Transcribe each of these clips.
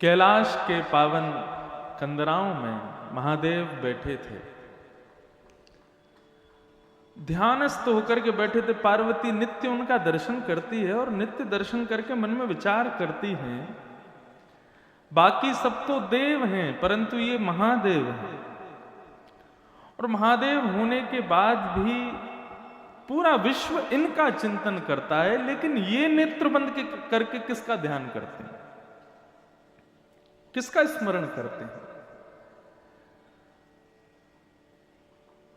कैलाश के पावन कंदराओं में महादेव बैठे थे, ध्यानस्थ होकर के बैठे थे। पार्वती नित्य उनका दर्शन करती है और नित्य दर्शन करके मन में विचार करती हैं, बाकी सब तो देव हैं परंतु ये महादेव हैं, और महादेव होने के बाद भी पूरा विश्व इनका चिंतन करता है, लेकिन ये नेत्र बंद करके किसका ध्यान करते हैं, किसका स्मरण करते हैं।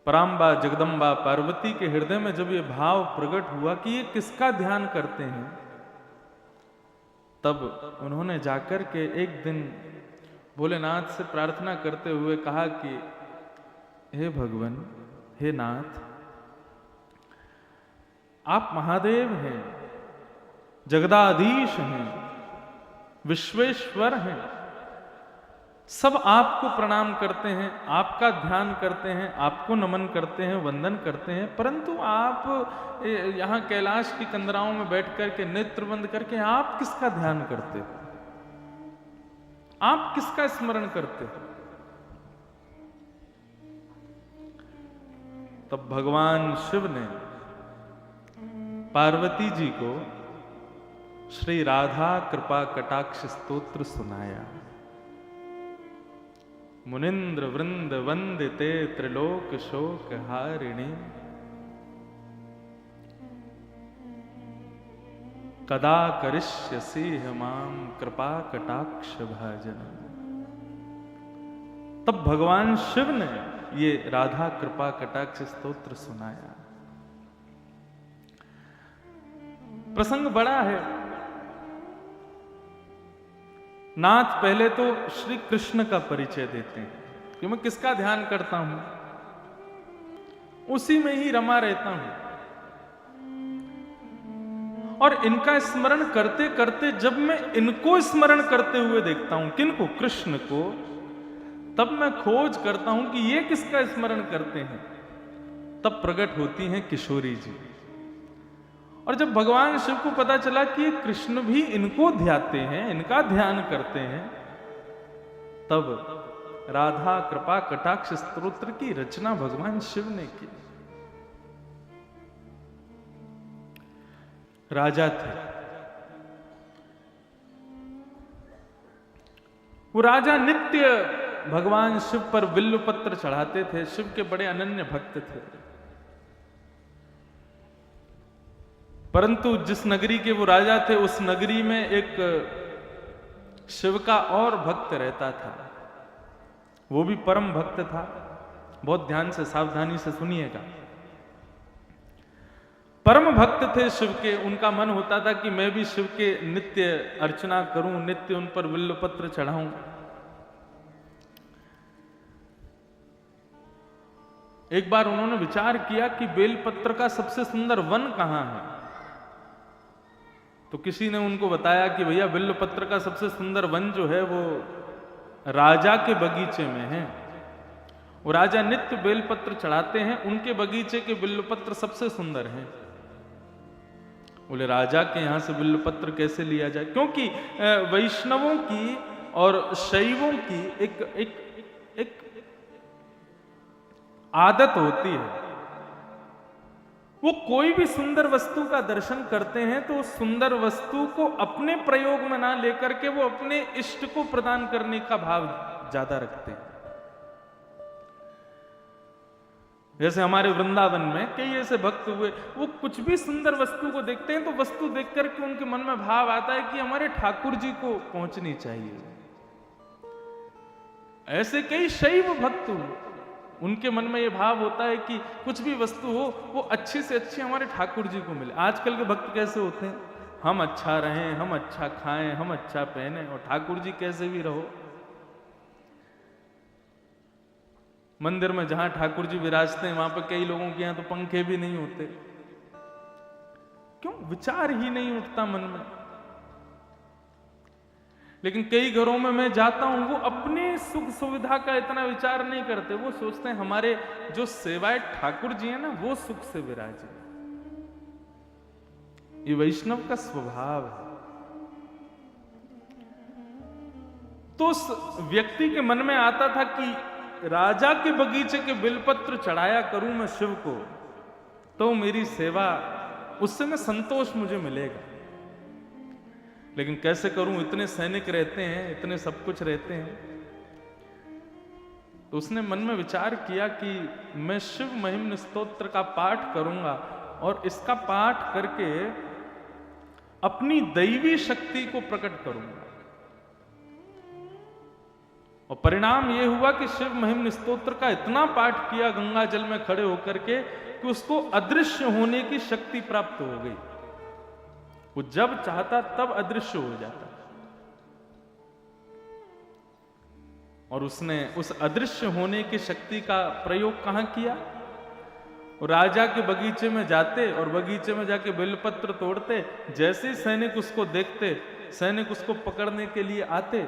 पराम्बा जगदम्बा पार्वती के हृदय में जब ये भाव प्रकट हुआ कि ये किसका ध्यान करते हैं, तब उन्होंने जाकर के एक दिन भोलेनाथ से प्रार्थना करते हुए कहा कि हे भगवान, हे नाथ, आप महादेव हैं, जगदाधीश हैं, विश्वेश्वर हैं, सब आपको प्रणाम करते हैं, आपका ध्यान करते हैं, आपको नमन करते हैं, वंदन करते हैं, परंतु आप यहाँ कैलाश की कंदराओं में बैठ करके नेत्र बंद करके आप किसका ध्यान करते हो, आप किसका स्मरण करते हो। तब भगवान शिव ने पार्वती जी को श्री राधा कृपा कटाक्ष स्तोत्र सुनाया। मुनिंद्र वृंद वंदिते त्रिलोक शोक हारिणी, कदा करिष्यसि माम कृपा कटाक्ष भाजन। तब भगवान शिव ने ये राधा कृपा कटाक्ष स्तोत्र सुनाया। प्रसंग बड़ा है। नाथ पहले तो श्री कृष्ण का परिचय देते हैं कि मैं किसका ध्यान करता हूं, उसी में ही रमा रहता हूं, और इनका स्मरण करते करते जब मैं इनको स्मरण करते हुए देखता हूं, किनको, कृष्ण को, तब मैं खोज करता हूं कि ये किसका स्मरण करते हैं। तब प्रकट होती हैं किशोरी जी। और जब भगवान शिव को पता चला कि ये कृष्ण भी इनको ध्याते हैं, इनका ध्यान करते हैं, तब राधा कृपा कटाक्ष स्तोत्र की रचना भगवान शिव ने की। राजा थे, वो राजा नित्य भगवान शिव पर बिल्व पत्र चढ़ाते थे, शिव के बड़े अनन्य भक्त थे। परंतु जिस नगरी के वो राजा थे, उस नगरी में एक शिव का और भक्त रहता था, वो भी परम भक्त था। बहुत ध्यान से सावधानी से सुनिएगा। परम भक्त थे शिव के, उनका मन होता था कि मैं भी शिव के नित्य अर्चना करूं, नित्य उन पर बिल्व पत्र चढ़ाऊं। एक बार उन्होंने विचार किया कि बेलपत्र का सबसे सुंदर वन कहां है, तो किसी ने उनको बताया कि भैया बिल्वपत्र का सबसे सुंदर वन जो है वो राजा के बगीचे में है। वो राजा नित्य बेलपत्र चढ़ाते हैं, उनके बगीचे के बिल्वपत्र सबसे सुंदर हैं। बोले राजा के यहां से बिल्वपत्र कैसे लिया जाए, क्योंकि वैष्णवों की और शैवों की एक आदत होती है, वो कोई भी सुंदर वस्तु का दर्शन करते हैं तो उस सुंदर वस्तु को अपने प्रयोग में ना लेकर के वो अपने इष्ट को प्रदान करने का भाव ज्यादा रखते हैं। जैसे हमारे वृंदावन में कई ऐसे भक्त हुए, वो कुछ भी सुंदर वस्तु को देखते हैं तो वस्तु देख करके उनके मन में भाव आता है कि हमारे ठाकुर जी को पहुंचनी चाहिए। ऐसे कई शैव भक्त हुए, उनके मन में यह भाव होता है कि कुछ भी वस्तु हो वो अच्छी से अच्छी हमारे ठाकुर जी को मिले। आजकल के भक्त कैसे होते हैं, हम अच्छा रहें, हम अच्छा खाएं, हम अच्छा पहने, और ठाकुर जी कैसे भी रहो। मंदिर में जहां ठाकुर जी विराजते हैं वहां पर कई लोगों के यहां तो पंखे भी नहीं होते। क्यों? विचार ही नहीं उठता मन में। लेकिन कई घरों में मैं जाता हूं, वो अपने सुख सुविधा का इतना विचार नहीं करते, वो सोचते हैं हमारे जो सेवाए ठाकुर जी हैं ना वो सुख से विराजे। ये वैष्णव का स्वभाव है। तो उस व्यक्ति के मन में आता था कि राजा के बगीचे के बिलपत्र चढ़ाया करूं मैं शिव को, तो मेरी सेवा, उससे मैं संतोष मुझे मिलेगा। लेकिन कैसे करूं, इतने सैनिक रहते हैं, इतने सब कुछ रहते हैं। तो उसने मन में विचार किया कि मैं शिव महिम्न स्तोत्र का पाठ करूंगा और इसका पाठ करके अपनी दैवी शक्ति को प्रकट करूंगा। और परिणाम यह हुआ कि शिव महिम्न स्तोत्र का इतना पाठ किया गंगा जल में खड़े होकर के कि उसको अदृश्य होने की शक्ति प्राप्त हो गई। वो जब चाहता तब अदृश्य हो जाता। और उसने उस अदृश्य होने की शक्ति का प्रयोग कहां किया? राजा के बगीचे में जाते और बगीचे में जाके बेलपत्र तोड़ते। जैसे ही सैनिक उसको देखते, सैनिक उसको पकड़ने के लिए आते,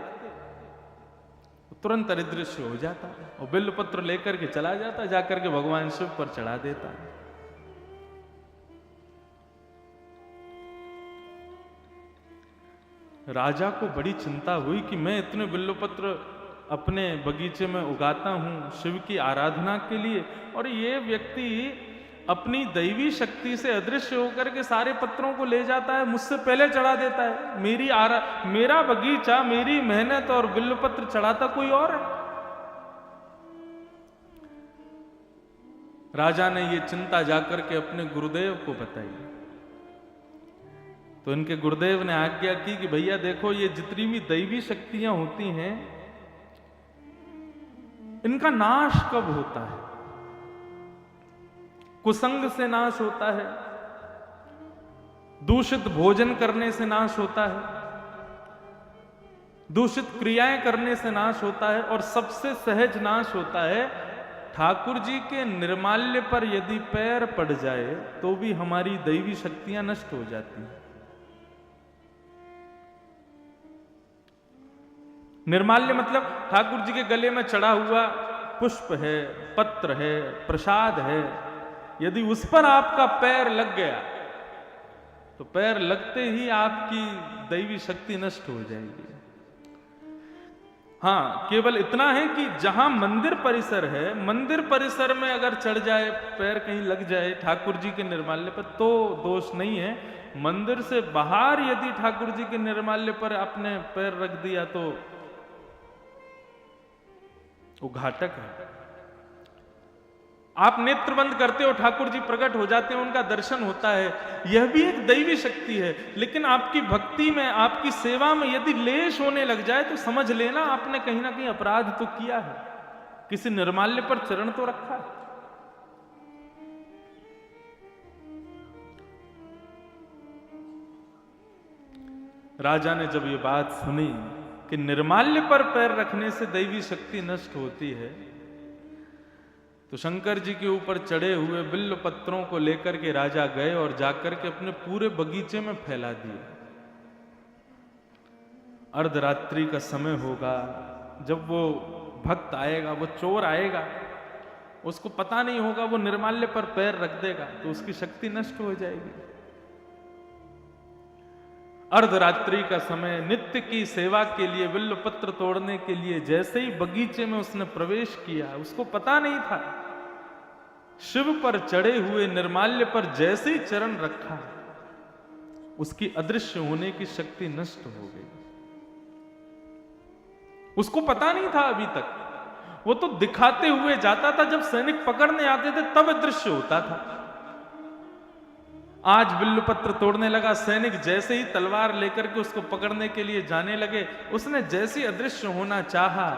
तुरंत अदृश्य हो जाता और बेलपत्र लेकर के चला जाता, जाकर के भगवान शिव पर चढ़ा देता। राजा को बड़ी चिंता हुई कि मैं इतने बिल्वपत्र अपने बगीचे में उगाता हूं शिव की आराधना के लिए, और ये व्यक्ति अपनी दैवी शक्ति से अदृश्य होकर के सारे पत्रों को ले जाता है, मुझसे पहले चढ़ा देता है। मेरा बगीचा, मेरी मेहनत और बिल्वपत्र चढ़ाता कोई और है। राजा ने ये चिंता जाकर के अपने गुरुदेव को बताई। तो इनके गुरुदेव ने आज्ञा की कि भैया देखो, ये जितनी भी दैवी शक्तियां होती हैं, इनका नाश कब होता है? कुसंग से नाश होता है, दूषित भोजन करने से नाश होता है, दूषित क्रियाएं करने से नाश होता है, और सबसे सहज नाश होता है ठाकुर जी के निर्माल्य पर यदि पैर पड़ जाए तो भी हमारी दैवी शक्तियां नष्ट हो जाती हैं। निर्माल्य मतलब ठाकुर जी के गले में चढ़ा हुआ पुष्प है, पत्र है, प्रसाद है, यदि उस पर आपका पैर लग गया तो पैर लगते ही आपकी दैवी शक्ति नष्ट हो जाएगी। हाँ, केवल इतना है कि जहां मंदिर परिसर है, मंदिर परिसर में अगर चढ़ जाए, पैर कहीं लग जाए ठाकुर जी के निर्माल्य पर, तो दोष नहीं है। मंदिर से बाहर यदि ठाकुर जी के निर्माल्य पर आपने पैर रख दिया तो वो घातक है। आप नेत्र बंद करते हो, ठाकुर जी प्रकट हो जाते हैं, उनका दर्शन होता है, यह भी एक दैवी शक्ति है। लेकिन आपकी भक्ति में, आपकी सेवा में यदि लेश होने लग जाए तो समझ लेना आपने कहीं ना कहीं अपराध तो किया है, किसी निर्माल्य पर चरण तो रखा है। राजा ने जब ये बात सुनी कि निर्माल्य पर पैर रखने से दैवी शक्ति नष्ट होती है, तो शंकर जी के ऊपर चढ़े हुए बिल्व पत्रों को लेकर के राजा गए और जाकर के अपने पूरे बगीचे में फैला दिए। अर्धरात्रि का समय होगा, जब वो भक्त आएगा, वो चोर आएगा, उसको पता नहीं होगा, वो निर्माल्य पर पैर रख देगा तो उसकी शक्ति नष्ट हो जाएगी। अर्धरात्रि का समय, नित्य की सेवा के लिए, बिल्व पत्र तोड़ने के लिए जैसे ही बगीचे में उसने प्रवेश किया, उसको पता नहीं था, शिव पर चढ़े हुए निर्माल्य पर जैसे ही चरण रखा, उसकी अदृश्य होने की शक्ति नष्ट हो गई। उसको पता नहीं था अभी तक, वो तो दिखाते हुए जाता था, जब सैनिक पकड़ने आते थे तब अदृश्य होता था। आज बिल्वपत्र तोड़ने लगा, सैनिक जैसे ही तलवार लेकर के उसको पकड़ने के लिए जाने लगे, उसने जैसे ही अदृश्य होना चाहा,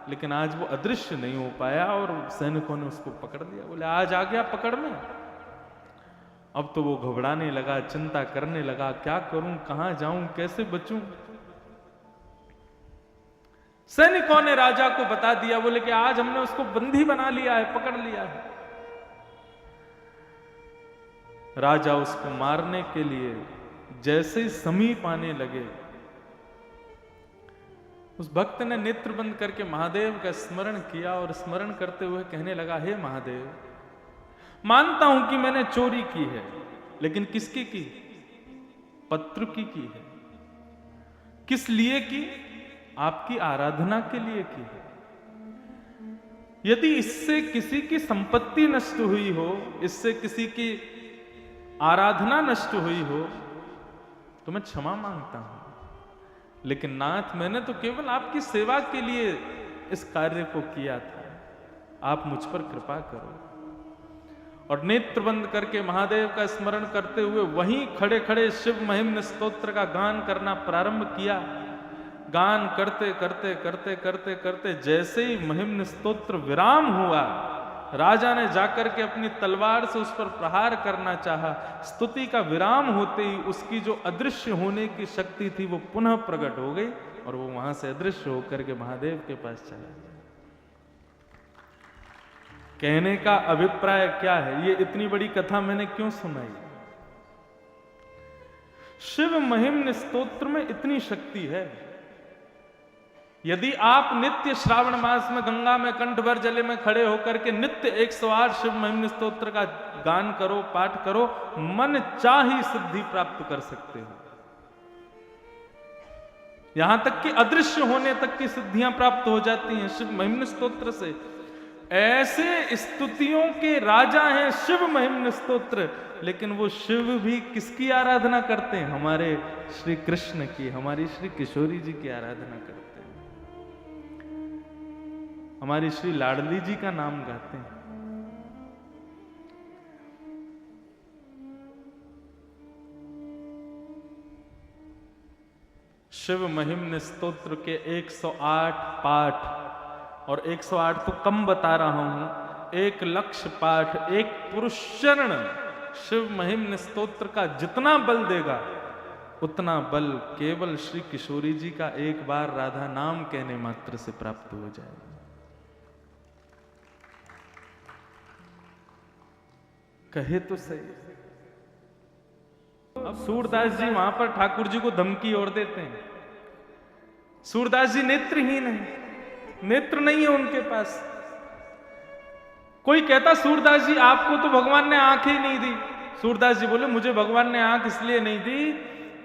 लेकिन आज वो अदृश्य नहीं हो पाया और सैनिकों ने उसको पकड़ लिया। बोले आज आ गया पकड़ में। अब तो वो घबराने लगा, चिंता करने लगा, क्या करूं, कहां जाऊं, कैसे बचूं। सैनिकों ने राजा को बता दिया, बोले कि आज हमने उसको बंदी बना लिया है, पकड़ लिया है। राजा उसको मारने के लिए जैसे ही समीप आने लगे, उस भक्त ने नेत्र बंद करके महादेव का स्मरण किया और स्मरण करते हुए कहने लगा, हे महादेव, मानता हूं कि मैंने चोरी की है, लेकिन किसकी की? पत्र की है। किस लिए की? आपकी आराधना के लिए की है। यदि इससे किसी की संपत्ति नष्ट हुई हो, इससे किसी की आराधना नष्ट हुई हो, तो मैं क्षमा मांगता हूं। लेकिन नाथ, मैंने तो केवल आपकी सेवा के लिए इस कार्य को किया था, आप मुझ पर कृपा करो। और नेत्र बंद करके महादेव का स्मरण करते हुए वहीं खड़े खड़े शिव महिम्न स्तोत्र का गान करना प्रारंभ किया। गान करते करते करते करते करते जैसे ही महिम्न स्तोत्र विराम हुआ, राजा ने जाकर के अपनी तलवार से उस पर प्रहार करना चाहा। स्तुति का विराम होते ही उसकी जो अदृश्य होने की शक्ति थी वो पुनः प्रकट हो गई और वो वहां से अदृश्य होकर के महादेव के पास चला गया। कहने का अभिप्राय क्या है? ये इतनी बड़ी कथा मैंने क्यों सुनाई? शिव महिम्न स्तोत्र में इतनी शक्ति है। यदि आप नित्य श्रावण मास में गंगा में कंठ भर जले में खड़े होकर के नित्य 108 शिव महिम्न स्तोत्र का गान करो, पाठ करो, मन चाही सिद्धि प्राप्त कर सकते हो। यहां तक कि अदृश्य होने तक की सिद्धियां प्राप्त हो जाती हैं शिव महिम्न स्तोत्र से। ऐसे स्तुतियों के राजा हैं शिव महिम्न स्तोत्र। लेकिन वो शिव भी किसकी आराधना करते हैं? हमारे श्री कृष्ण की, हमारी श्री किशोरी जी की आराधना करते हैं, हमारी श्री लाडली जी का नाम गाते हैं। शिव महिम्न स्तोत्र के 108 पाठ, और 108 तो कम बता रहा हूं, 1,00,000 पाठ, एक पुरुष चरण शिव महिम्न स्तोत्र का जितना बल देगा उतना बल केवल श्री किशोरी जी का एक बार राधा नाम कहने मात्र से प्राप्त हो जाएगा। कहे तो सही। अब सूरदास जी वहां पर ठाकुर जी को धमकी और देते हैं। सूरदास जी नेत्रहीन है, नेत्र नहीं है उनके पास। कोई कहता सूरदास जी आपको तो भगवान ने आंख ही नहीं दी। सूरदास जी बोले मुझे भगवान ने आंख इसलिए नहीं दी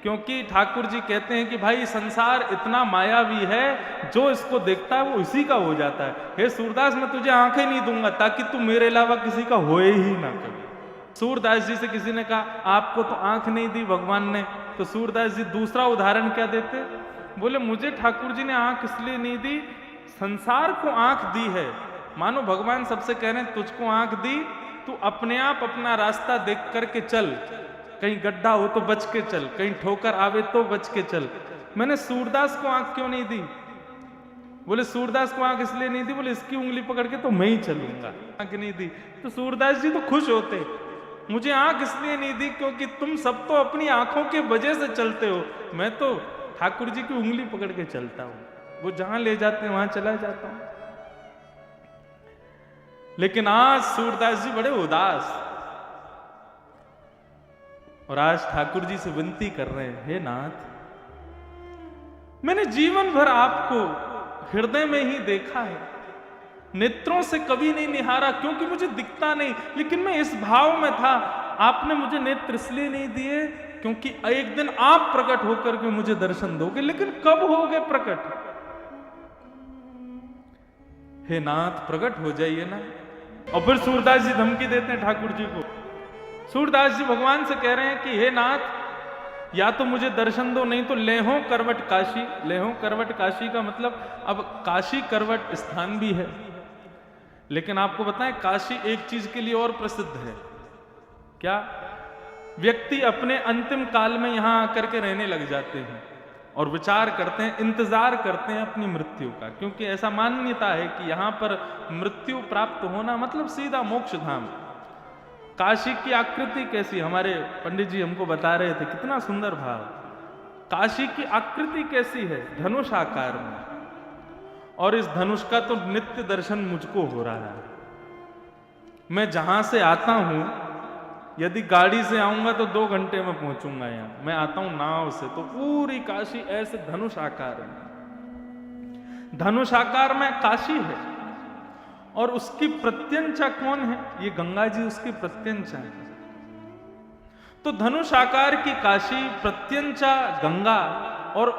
क्योंकि ठाकुर जी कहते हैं कि भाई संसार इतना मायावी है, जो इसको देखता है वो इसी का हो जाता है। हे सूरदास, मैं तुझे आंखें नहीं दूंगा ताकि तू मेरे अलावा किसी का होए ही ना कभी। सूरदास जी से किसी ने कहा आपको तो आंख नहीं दी भगवान ने, तो सूरदास जी दूसरा उदाहरण क्या देते? बोले मुझे ठाकुर जी ने आंख इसलिए नहीं दी, संसार को आंख दी है। मानो भगवान सबसे कह रहे हैं तुझको आंख दी, तू अपने आप अपना रास्ता देख करके चल, कहीं गड्ढा हो तो बच के चल, कहीं ठोकर आवे तो बच के चल। मैंने सूरदास को आंख क्यों नहीं दी? बोले सूरदास को आंख इसलिए नहीं दी, बोले इसकी उंगली पकड़ के तो मैं ही चलूंगा। आंख नहीं दी तो सूरदास जी तो खुश होते। मुझे आंख इसलिए नहीं दी क्योंकि तुम सब तो अपनी आंखों के वजह से चलते हो, मैं तो ठाकुर जी की उंगली पकड़ के चलता हूं, वो जहां ले जाते हैं वहां चला जाता हूं। लेकिन आज सूरदास जी बड़े उदास, और आज ठाकुर जी से विनती कर रहे हैं, हे नाथ, मैंने जीवन भर आपको हृदय में ही देखा है, नेत्रों से कभी नहीं निहारा क्योंकि मुझे दिखता नहीं, लेकिन मैं इस भाव में था। आपने मुझे नेत्र इसलिए नहीं दिए क्योंकि एक दिन आप प्रकट होकर के मुझे दर्शन दोगे, लेकिन कब होगे प्रकट? हे नाथ, प्रकट हो जाइए ना। और फिर सूरदास जी धमकी देते हैं ठाकुर जी को। सूरदास जी भगवान से कह रहे हैं कि हे नाथ, या तो मुझे दर्शन दो, नहीं तो लेहो करवट काशी। लेहो करवट काशी का मतलब, अब काशी करवट स्थान भी है, लेकिन आपको बताएं काशी एक चीज के लिए और प्रसिद्ध है। क्या? व्यक्ति अपने अंतिम काल में यहां आकर के रहने लग जाते हैं और विचार करते हैं, इंतजार करते हैं अपनी मृत्यु का, क्योंकि ऐसा मान्यता है कि यहां पर मृत्यु प्राप्त होना मतलब सीधा मोक्ष धाम। काशी की आकृति कैसी, हमारे पंडित जी हमको बता रहे थे, कितना सुंदर भाव। काशी की आकृति कैसी है? धनुष आकार में, और इस धनुष का तो नित्य दर्शन मुझको हो रहा है। मैं जहां से आता हूं, यदि गाड़ी से आऊंगा तो 2 घंटे में पहुंचूंगा यहां। मैं आता हूं नाव से, तो पूरी काशी ऐसे धनुष आकार में, धनुष आकार में काशी है। और उसकी प्रत्यंचा कौन है? ये गंगा जी उसकी प्रत्यंचा है। तो धनुष आकार की काशी, प्रत्यंचा गंगा, और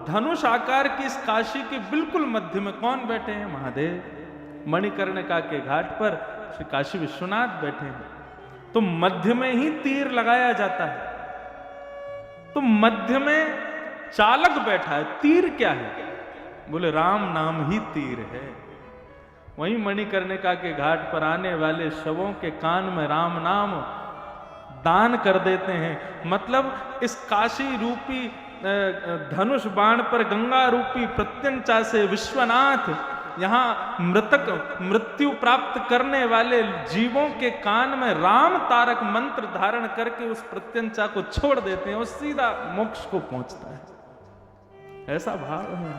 धनुष आकार की इस काशी के बिल्कुल मध्य में कौन बैठे हैं? महादेव। मणिकर्णिका के घाट पर श्री काशी विश्वनाथ बैठे हैं। तो मध्य में ही तीर लगाया जाता है, तो मध्य में चालक बैठा है। तीर क्या है? बोले राम नाम ही तीर है। वहीं मणिकर्णिका के घाट पर आने वाले शवों के कान में राम नाम दान कर देते हैं। मतलब इस काशी रूपी धनुष बाण पर गंगा रूपी प्रत्यंचा से विश्वनाथ यहां मृत्यु प्राप्त करने वाले जीवों के कान में राम तारक मंत्र धारण करके उस प्रत्यंचा को छोड़ देते हैं और सीधा मोक्ष को पहुंचता है। ऐसा भाव है।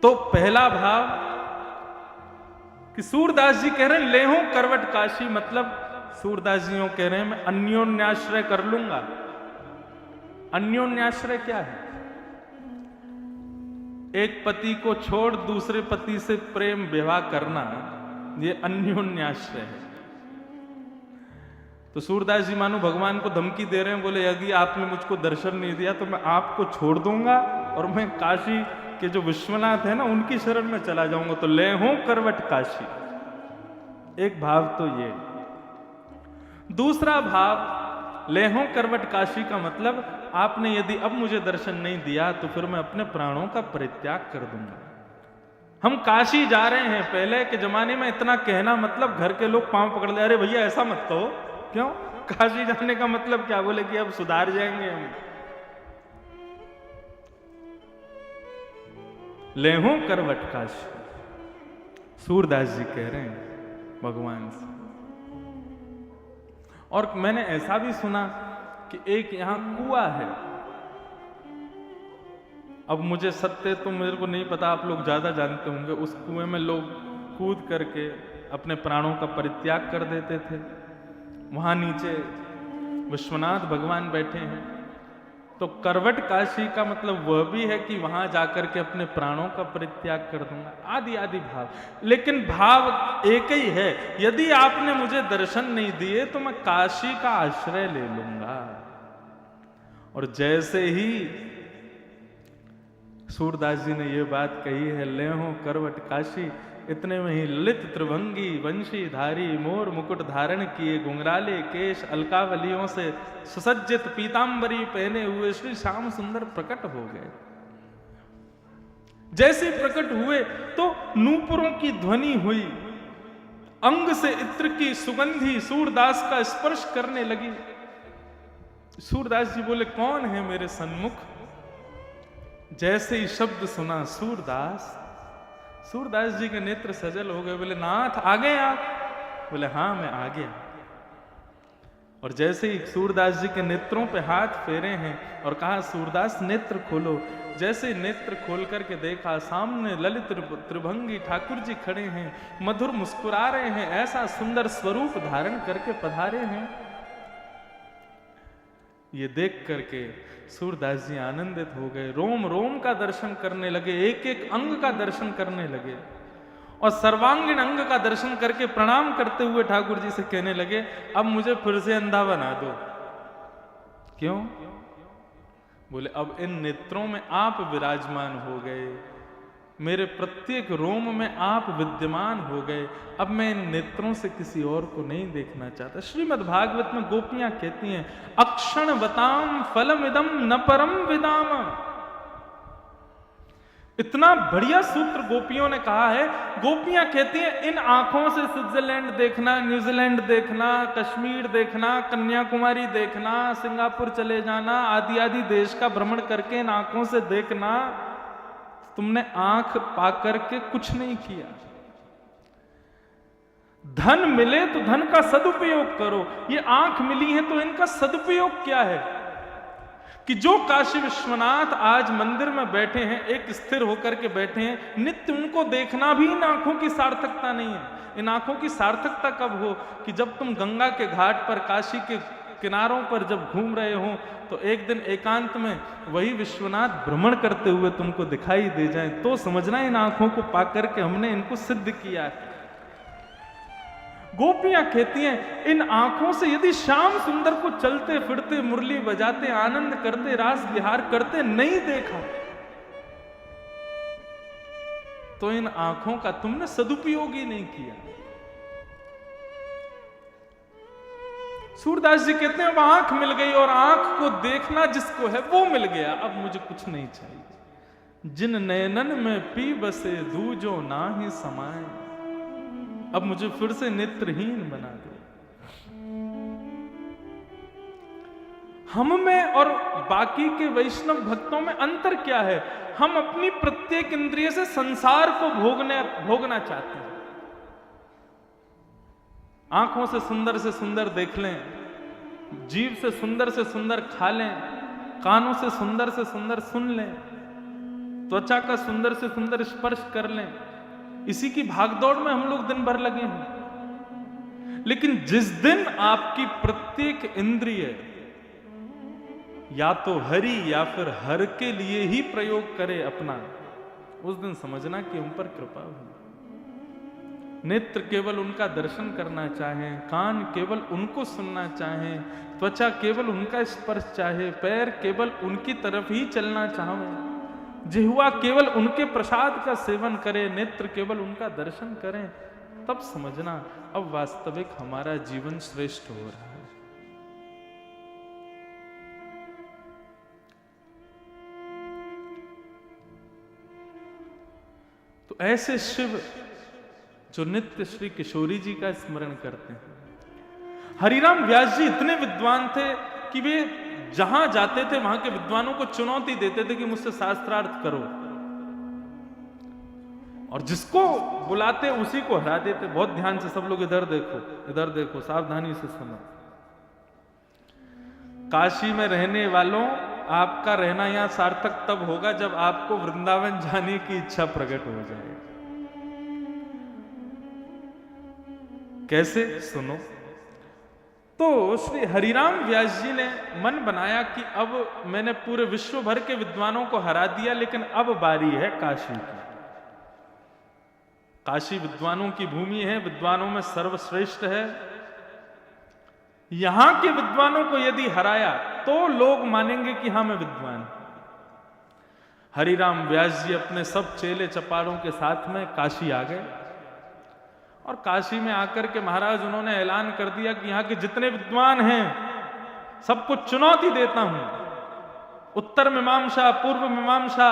तो पहला भाव कि सूरदास जी कह रहे हैं लेहूं करवट काशी, मतलब सूरदास जी कह रहे हैं मैं अन्योन्याश्रय कर लूंगा। अन्योन्याश्रय क्या है? एक पति को छोड़ दूसरे पति से प्रेम विवाह करना, ये अन्योन्याश्रय है। तो सूरदास जी मानो भगवान को धमकी दे रहे हैं, बोले यदि आपने मुझको दर्शन नहीं दिया तो मैं आपको छोड़ दूंगा और मैं काशी के जो विश्वनाथ है ना उनकी शरण में चला जाऊंगा। तो लेहूं करवट काशी, एक भाव तो ये। दूसरा भाव लेहूं करवट काशी का मतलब आपने यदि अब मुझे दर्शन नहीं दिया तो फिर मैं अपने प्राणों का परित्याग कर दूंगा। हम काशी जा रहे हैं, पहले के जमाने में इतना कहना मतलब घर के लोग पांव पकड़ ले, अरे भैया ऐसा मत कहो। क्यों? काशी जाने का मतलब क्या? बोले कि अब सुधार जाएंगे हम। लेहूं करवट काशी, सूरदास जी कह रहे हैं भगवान से। और मैंने ऐसा भी सुना कि एक यहां कुआं है। अब मुझे सत्य तो मेरे को नहीं पता, आप लोग ज्यादा जानते होंगे। उस कुएं में लोग कूद करके अपने प्राणों का परित्याग कर देते थे। वहां नीचे विश्वनाथ भगवान बैठे हैं। तो करवट काशी का मतलब वह भी है कि वहां जाकर के अपने प्राणों का परित्याग कर दूंगा, आदि आदि भाव। लेकिन भाव एक ही है, यदि आपने मुझे दर्शन नहीं दिए तो मैं काशी का आश्रय ले लूंगा। और जैसे ही सूरदास जी ने यह बात कही है, लेहूं करवट काशी, इतने में ही ललित त्रिभंगी वंशी धारी मोर मुकुट धारण किए घुंघराले केश अलकावलियों से सुसज्जित पीतांबरी पहने हुए श्री श्याम सुंदर प्रकट हो गए। जैसे प्रकट हुए तो नूपुरों की ध्वनि हुई, अंग से इत्र की सुगंधी सूरदास का स्पर्श करने लगी। सूरदास जी बोले कौन है मेरे सन्मुख? जैसे ही शब्द सुना सूरदास, सूरदास जी के नेत्र सजल हो गए। बोले नाथ आ गए आप? बोले हाँ मैं आ गया। और जैसे ही सूरदास जी के नेत्रों पे हाथ फेरे हैं और कहा सूरदास नेत्र खोलो, जैसे नेत्र खोल करके देखा सामने ललित त्रिभंगी ठाकुर जी खड़े हैं, मधुर मुस्कुरा रहे हैं, ऐसा सुंदर स्वरूप धारण करके पधारे हैं। ये देख करके सूरदास जी आनंदित हो गए, रोम रोम का दर्शन करने लगे, एक एक अंग का दर्शन करने लगे और सर्वांगीण अंग का दर्शन करके प्रणाम करते हुए ठाकुर जी से कहने लगे अब मुझे फिर से अंधा बना दो। क्यों? बोले अब इन नेत्रों में आप विराजमान हो गए, मेरे प्रत्येक रोम में आप विद्यमान हो गए, अब मैं इन नेत्रों से किसी और को नहीं देखना चाहता। श्रीमद् भागवत में गोपियां कहती हैं अक्षण वताम फलमिदम न परम विदाम। इतना बढ़िया सूत्र गोपियों ने कहा है। गोपियां कहती हैं इन आंखों से स्विट्जरलैंड देखना, न्यूजीलैंड देखना, कश्मीर देखना, कन्याकुमारी देखना, सिंगापुर चले जाना, आदि आदि देश का भ्रमण करके इन आंखों से देखना, तुमने आंख पाकर के कुछ नहीं किया। धन मिले तो धन का सदुपयोग करो। ये आंख मिली है तो इनका सदुपयोग क्या है कि जो काशी विश्वनाथ आज मंदिर में बैठे हैं, एक स्थिर होकर के बैठे हैं, नित्य उनको देखना भी इन आंखों की सार्थकता नहीं है। इन आंखों की सार्थकता कब हो कि जब तुम गंगा के घाट पर, काशी के किनारों पर जब घूम रहे हो तो एक दिन एकांत में वही विश्वनाथ भ्रमण करते हुए तुमको दिखाई दे जाए, तो समझना इन आंखों को पाकर के हमने इनको सिद्ध किया है। गोपियां कहती हैं, इन आंखों से यदि श्याम सुंदर को चलते फिरते, मुरली बजाते, आनंद करते, रास विहार करते नहीं देखा, तो इन आंखों का तुमने सदुपयोग ही नहीं किया। सूरदास जी कहते हैं, अब आंख मिल गई और आंख को देखना जिसको है वो मिल गया, अब मुझे कुछ नहीं चाहिए। जिन नयनन में पी बसे दूजो ना ही समाए, अब मुझे फिर से नेत्रहीन बना दे। हम में और बाकी के वैष्णव भक्तों में अंतर क्या है? हम अपनी प्रत्येक इंद्रिय से संसार को भोगना चाहते हैं। आंखों से सुंदर देख लें, जीभ से सुंदर खा लें, कानों से सुंदर सुन लें, त्वचा का सुंदर से सुंदर स्पर्श कर लें। इसी की भागदौड़ में हम लोग दिन भर लगे हैं। लेकिन जिस दिन आपकी प्रत्येक इंद्रिय या तो हरि या फिर हर के लिए ही प्रयोग करे अपना, उस दिन समझना कि उन पर कृपा हुई। नेत्र केवल उनका दर्शन करना चाहें, कान केवल उनको सुनना चाहें, त्वचा केवल उनका स्पर्श चाहे, पैर केवल उनकी तरफ ही चलना चाहें, जिह्वा केवल उनके प्रसाद का सेवन करे, नेत्र केवल उनका दर्शन करें, तब समझना अब वास्तविक हमारा जीवन श्रेष्ठ हो रहा है। तो ऐसे शिव जो नित्य श्री किशोरी जी का स्मरण करते हैं। हरिराम व्यास जी इतने विद्वान थे कि वे जहां जाते थे वहां के विद्वानों को चुनौती देते थे कि मुझसे शास्त्रार्थ करो, और जिसको बुलाते उसी को हरा देते। बहुत ध्यान से सब लोग इधर देखो, सावधानी से सुनो। काशी में रहने वालों, आपका रहना यहां सार्थक तब होगा जब आपको वृंदावन जाने की इच्छा प्रकट हो जाए। कैसे? सुनो। तो श्री हरिराम व्यास जी ने मन बनाया कि अब मैंने पूरे विश्व भर के विद्वानों को हरा दिया, लेकिन अब बारी है काशी की। काशी विद्वानों की भूमि है, विद्वानों में सर्वश्रेष्ठ है। यहां के विद्वानों को यदि हराया तो लोग मानेंगे कि हां मैं विद्वान। हरिराम व्यास जी अपने सब चेले चपारों के साथ में काशी आ गए, और काशी में आकर के महाराज उन्होंने ऐलान कर दिया कि यहां के जितने विद्वान हैं सबको चुनौती देता हूं। उत्तर मीमांसा, पूर्व मीमांसा,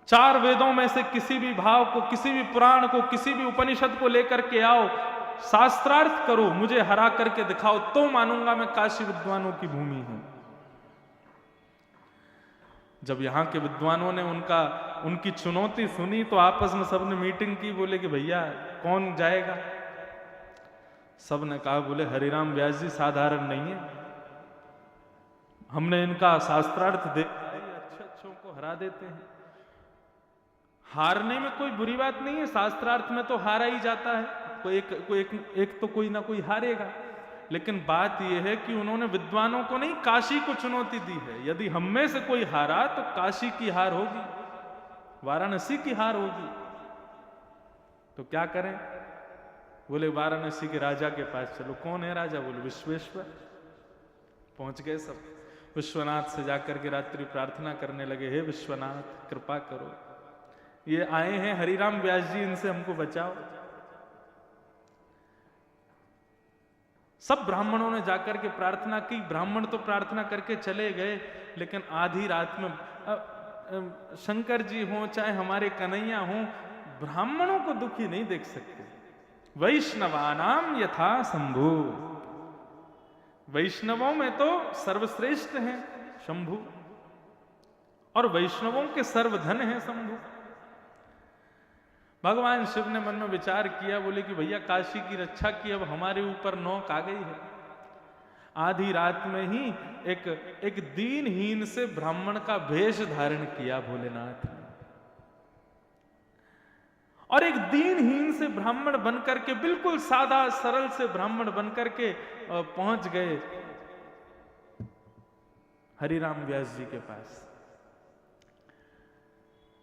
4 वेदों में से किसी भी भाव को, किसी भी पुराण को, किसी भी उपनिषद को लेकर के आओ, शास्त्रार्थ करो, मुझे हरा करके दिखाओ, तो मानूंगा मैं काशी विद्वानों की भूमि हूं। जब यहाँ के विद्वानों ने उनकी चुनौती सुनी तो आपस में सबने मीटिंग की, बोले कि भैया कौन जाएगा? सबने कहा, बोले हरिराम व्यास जी साधारण नहीं है, हमने इनका शास्त्रार्थ देखा है, अच्छों को हरा देते हैं। हारने में कोई बुरी बात नहीं है, शास्त्रार्थ में तो हारा ही जाता है, एक तो कोई ना कोई हारेगा। लेकिन बात यह है कि उन्होंने विद्वानों को नहीं, काशी को चुनौती दी है। यदि हम में से कोई हारा तो काशी की हार होगी, वाराणसी की हार होगी। तो क्या करें? बोले वाराणसी के राजा के पास चलो। कौन है राजा? बोले विश्वेश्वर। पहुंच गए सब, विश्वनाथ से जाकर के रात्रि प्रार्थना करने लगे, हे विश्वनाथ कृपा करो, ये आए हैं हरिराम व्यास जी, इनसे हमको बचाओ। सब ब्राह्मणों ने जाकर के प्रार्थना की। ब्राह्मण तो प्रार्थना करके चले गए, लेकिन आधी रात में शंकर जी हों चाहे हमारे कन्हैया हों, ब्राह्मणों को दुखी नहीं देख सकते। वैष्णवानाम यथा शंभु, वैष्णवों में तो सर्वश्रेष्ठ हैं शंभु, और वैष्णवों के सर्वधन हैं शंभु। भगवान शिव ने मन में विचार किया, बोले कि भैया काशी की रक्षा की, अब हमारे ऊपर नौक आ गई है। आधी रात में ही एक दीनहीन से ब्राह्मण का वेश धारण किया भोलेनाथ ने, और एक दीनहीन से ब्राह्मण बनकर के, बिल्कुल सादा सरल से ब्राह्मण बनकर के पहुंच गए हरिराम व्यास जी के पास।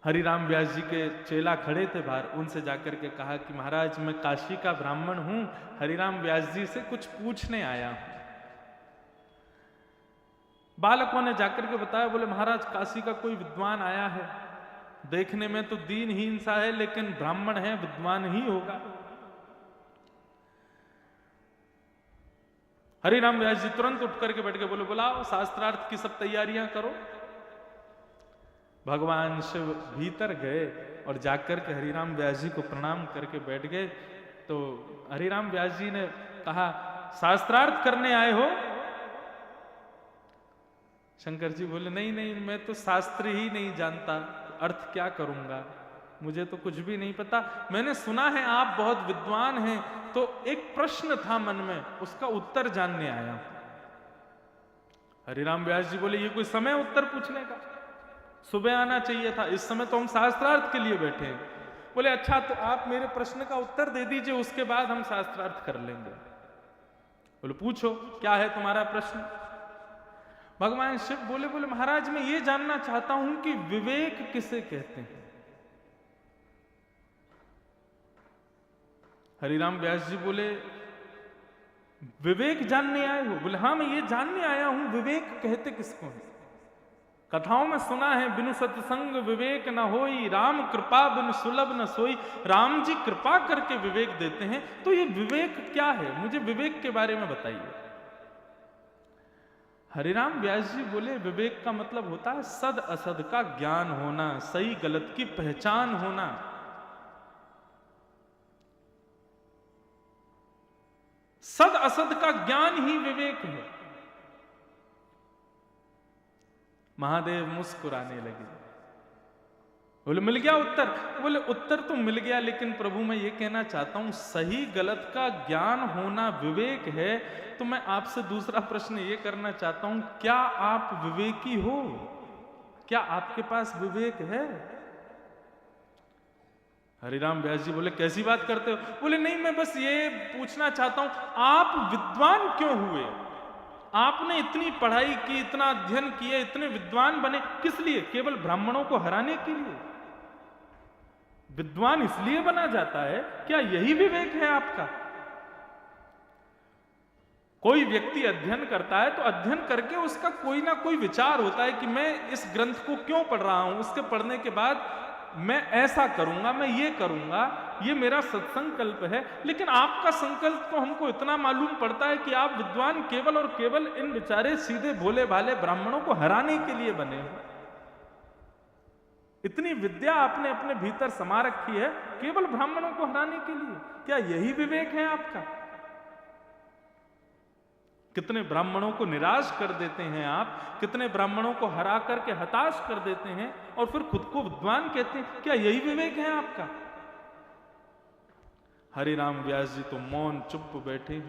हरिराम व्यास जी के चेला खड़े थे बाहर, उनसे जाकर के कहा कि महाराज मैं काशी का ब्राह्मण हूं, हरिराम व्यास जी से कुछ पूछने आया हूं। बालकों ने जाकर के बताया, बोले महाराज काशी का कोई विद्वान आया है, देखने में तो दीनहीन सा है लेकिन ब्राह्मण है, विद्वान ही होगा। हरिराम व्यास जी तुरंत उठ करके बैठ के बोले, बुलाओ, शास्त्रार्थ की सब तैयारियां करो। भगवान शिव भीतर गए और जाकर के हरिराम व्यास जी को प्रणाम करके बैठ गए। तो हरिराम व्यास जी ने कहा, शास्त्रार्थ करने आए हो? शंकर जी बोले, नहीं नहीं, मैं तो शास्त्र ही नहीं जानता, अर्थ क्या करूंगा, मुझे तो कुछ भी नहीं पता। मैंने सुना है आप बहुत विद्वान हैं, तो एक प्रश्न था मन में, उसका उत्तर जानने आया। हरिराम व्यास जी बोले, ये कोई समय उत्तर पूछने का? सुबह आना चाहिए था, इस समय तो हम शास्त्रार्थ के लिए बैठे हैं। बोले अच्छा, तो आप मेरे प्रश्न का उत्तर दे दीजिए, उसके बाद हम शास्त्रार्थ कर लेंगे। बोले पूछो, क्या है तुम्हारा प्रश्न? भगवान शिव बोले, महाराज मैं ये जानना चाहता हूं कि विवेक किसे कहते हैं? हरिराम व्यास जी बोले, विवेक जानने आए हो? बोले हाँ, मैं ये जानने आया हूं विवेक कहते किसको है। कथाओं में सुना है, बिनु सत्संग विवेक न होई, राम कृपा बिनु सुलभ न सोई। राम जी कृपा करके विवेक देते हैं, तो ये विवेक क्या है, मुझे विवेक के बारे में बताइए। हरिराम व्यास जी बोले, विवेक का मतलब होता है सद असद का ज्ञान होना, सही गलत की पहचान होना। सद असद का ज्ञान ही विवेक है। महादेव मुस्कुराने लगे, बोले मिल गया उत्तर? बोले उत्तर तो मिल गया, लेकिन प्रभु मैं ये कहना चाहता हूं सही गलत का ज्ञान होना विवेक है, तो मैं आपसे दूसरा प्रश्न ये करना चाहता हूं, क्या आप विवेकी हो? क्या आपके पास विवेक है? हरिराम व्यास जी बोले, कैसी बात करते हो? बोले नहीं, मैं बस ये पूछना चाहता हूं, आप विद्वान क्यों हुए? आपने इतनी पढ़ाई की, इतना अध्ययन किया, इतने विद्वान बने, किस लिए? केवल ब्राह्मणों को हराने के लिए? विद्वान इसलिए बना जाता है? क्या यही विवेक है आपका? कोई व्यक्ति अध्ययन करता है तो अध्ययन करके उसका कोई ना कोई विचार होता है कि मैं इस ग्रंथ को क्यों पढ़ रहा हूं, उसके पढ़ने के बाद मैं ऐसा करूंगा, मैं ये करूंगा, ये मेरा सत्संकल्प है। लेकिन आपका संकल्प तो हमको इतना मालूम पड़ता है कि आप विद्वान केवल और केवल इन बेचारे सीधे भोले भाले ब्राह्मणों को हराने के लिए बने हो। इतनी विद्या आपने अपने भीतर समा रखी है केवल ब्राह्मणों को हराने के लिए। क्या यही विवेक है आपका? कितने ब्राह्मणों को निराश कर देते हैं आप, कितने ब्राह्मणों को हरा करके हताश कर देते हैं और फिर खुद को विद्वान कहते हैं। क्या यही विवेक है आपका? हरिराम व्यास जी तो मौन चुप बैठे।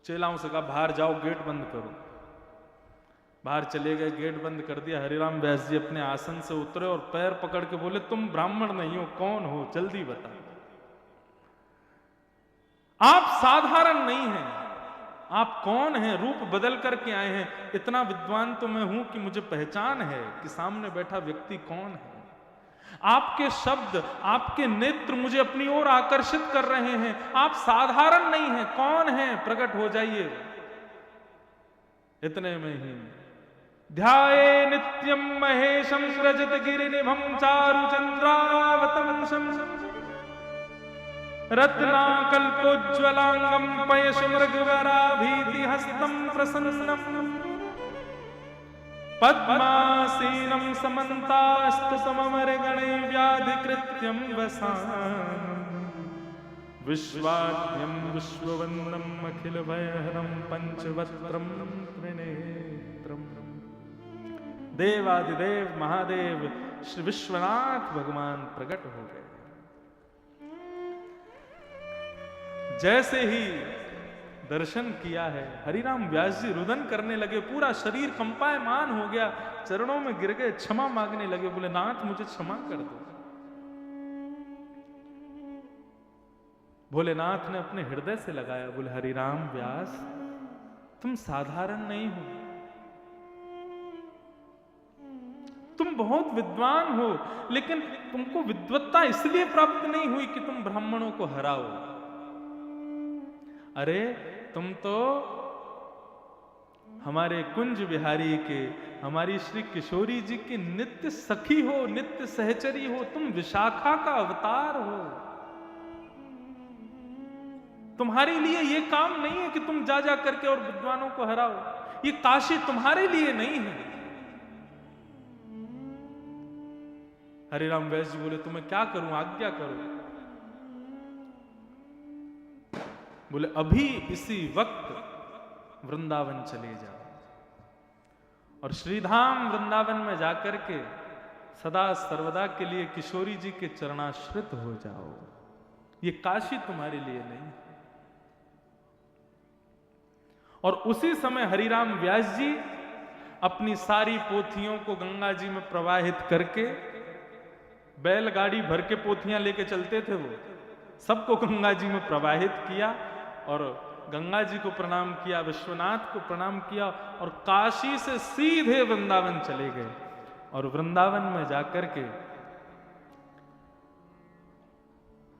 चेलाओं से कहा बाहर जाओ, गेट बंद करो। बाहर चले गए, गेट बंद कर दिया। हरिराम व्यास जी अपने आसन से उतरे और पैर पकड़ के बोले, तुम ब्राह्मण नहीं हो, कौन हो, जल्दी बताओ। आप साधारण नहीं हैं, आप कौन हैं? रूप बदल करके आए हैं। इतना विद्वान तो मैं हूं कि मुझे पहचान है कि सामने बैठा व्यक्ति कौन है। आपके शब्द, आपके नेत्र मुझे अपनी ओर आकर्षित कर रहे हैं। आप साधारण नहीं हैं, कौन हैं? प्रकट हो जाइए। इतने में ही ध्याये नित्यम महेशम रजत गिरिनिभं चारु चंद्रावतंसं रत्नाकल्पोज्ज्वलांगं पयशु मृगवराभीति हस्तं प्रसन्नं पद्मासीनं समन्तास्तुतममरगणैः व्याधिकृत्यं वसानं विश्वाद्यं विश्ववन्दनम् अखिलभयहरं पंचवक्त्रं त्रिनेत्रं। देवादिदेव महादेव श्री विश्वनाथ भगवान प्रकट हो गए। जैसे ही दर्शन किया है, हरिराम व्यास जी रुदन करने लगे, पूरा शरीर कंपायमान हो गया, चरणों में गिर गए, क्षमा मांगने लगे। बोले नाथ मुझे क्षमा कर दो। भोलेनाथ ने अपने हृदय से लगाया, बोले हरिराम व्यास तुम साधारण नहीं हो, तुम तुम बहुत विद्वान हो, लेकिन तुमको विद्वत्ता इसलिए प्राप्त नहीं हुई कि तुम ब्राह्मणों को हराओ। अरे तुम तो हमारे कुंज बिहारी के, हमारी श्री किशोरी जी की नित्य सखी हो, नित्य सहचरी हो, तुम विशाखा का अवतार हो। तुम्हारे लिए ये काम नहीं है कि तुम जा जा करके और विद्वानों को हराओ। ये काशी तुम्हारे लिए नहीं है। हरिराम वैश्य जी बोले, तुम्हें क्या करूं, आज्ञा करो। बोले, अभी इसी वक्त वृंदावन चले जाओ और श्रीधाम वृंदावन में जाकर के सदा सर्वदा के लिए किशोरी जी के चरणाश्रित हो जाओ। ये काशी तुम्हारे लिए नहीं। और उसी समय हरिराम व्यास जी अपनी सारी पोथियों को गंगा जी में प्रवाहित करके, बैलगाड़ी भर के पोथियां लेके चलते थे वो, सबको गंगा जी में प्रवाहित किया और गंगा जी को प्रणाम किया, विश्वनाथ को प्रणाम किया और काशी से सीधे वृंदावन चले गए। और वृंदावन में जाकर के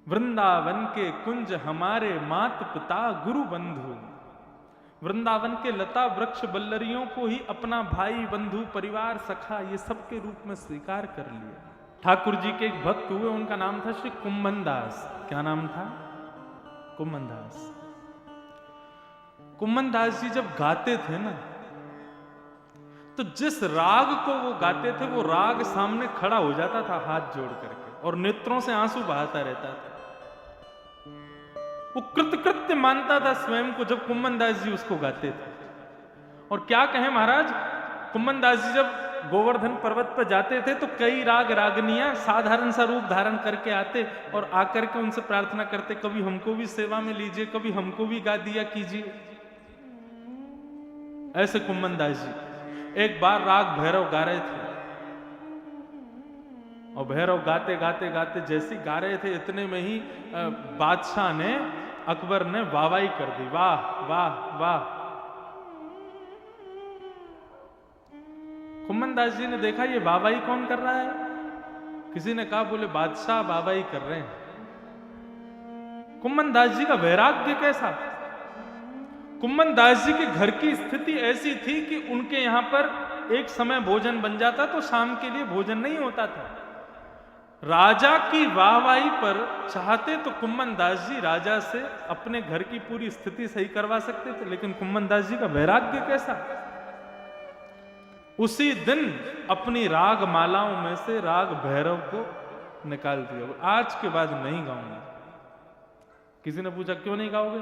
वृंदावन के कुंज हमारे मात पिता गुरु बंधु, वृंदावन के लता वृक्ष बल्लरियों को ही अपना भाई बंधु परिवार सखा ये सब के रूप में स्वीकार कर लिया। ठाकुर जी के एक भक्त हुए, उनका नाम था श्री कुंभन दास। क्या नाम था? कुंभन दास। कुंभन दास जी जब गाते थे ना, तो जिस राग को वो गाते थे वो राग सामने खड़ा हो जाता था हाथ जोड़ करके और नेत्रों से आंसू बहाता रहता था। वो कृतकृत्य मानता था स्वयं को जब कुंभन दास जी उसको गाते थे। और क्या कहें महाराज, कुंभन दास जी जब गोवर्धन पर्वत पर जाते थे तो कई राग रागनियां साधारण सा रूप धारण करके आते और आकर के उनसे प्रार्थना करते, कभी हमको भी सेवा में लीजिए, कभी हमको भी गा दिया कीजिए। ऐसे कुंभन दास जी एक बार राग भैरव गा रहे थे और भैरव गाते गाते गाते जैसी गा रहे थे, इतने में ही बादशाह ने, अकबर ने वाहवाही कर दी, वाह वाह वाह। कुंभन दास जी ने देखा ये वाहवाही कौन कर रहा है? किसी ने कहा, बोले बादशाह वाहवाही कर रहे हैं। कुंभन दास जी का वैराग्य कैसा? कुंभन दास जी के घर की स्थिति ऐसी थी कि उनके यहां पर एक समय भोजन बन जाता तो शाम के लिए भोजन नहीं होता था। राजा की वाहवाही पर चाहते तो कुंभन दास जी राजा से अपने घर की पूरी स्थिति सही करवा सकते थे, लेकिन कुंभन दास जी का वैराग्य कैसा? उसी दिन अपनी राग मालाओं में से राग भैरव को निकाल दिया। आज के बाद नहीं गाऊंगा। किसी ने पूछा क्यों नहीं गाओगे?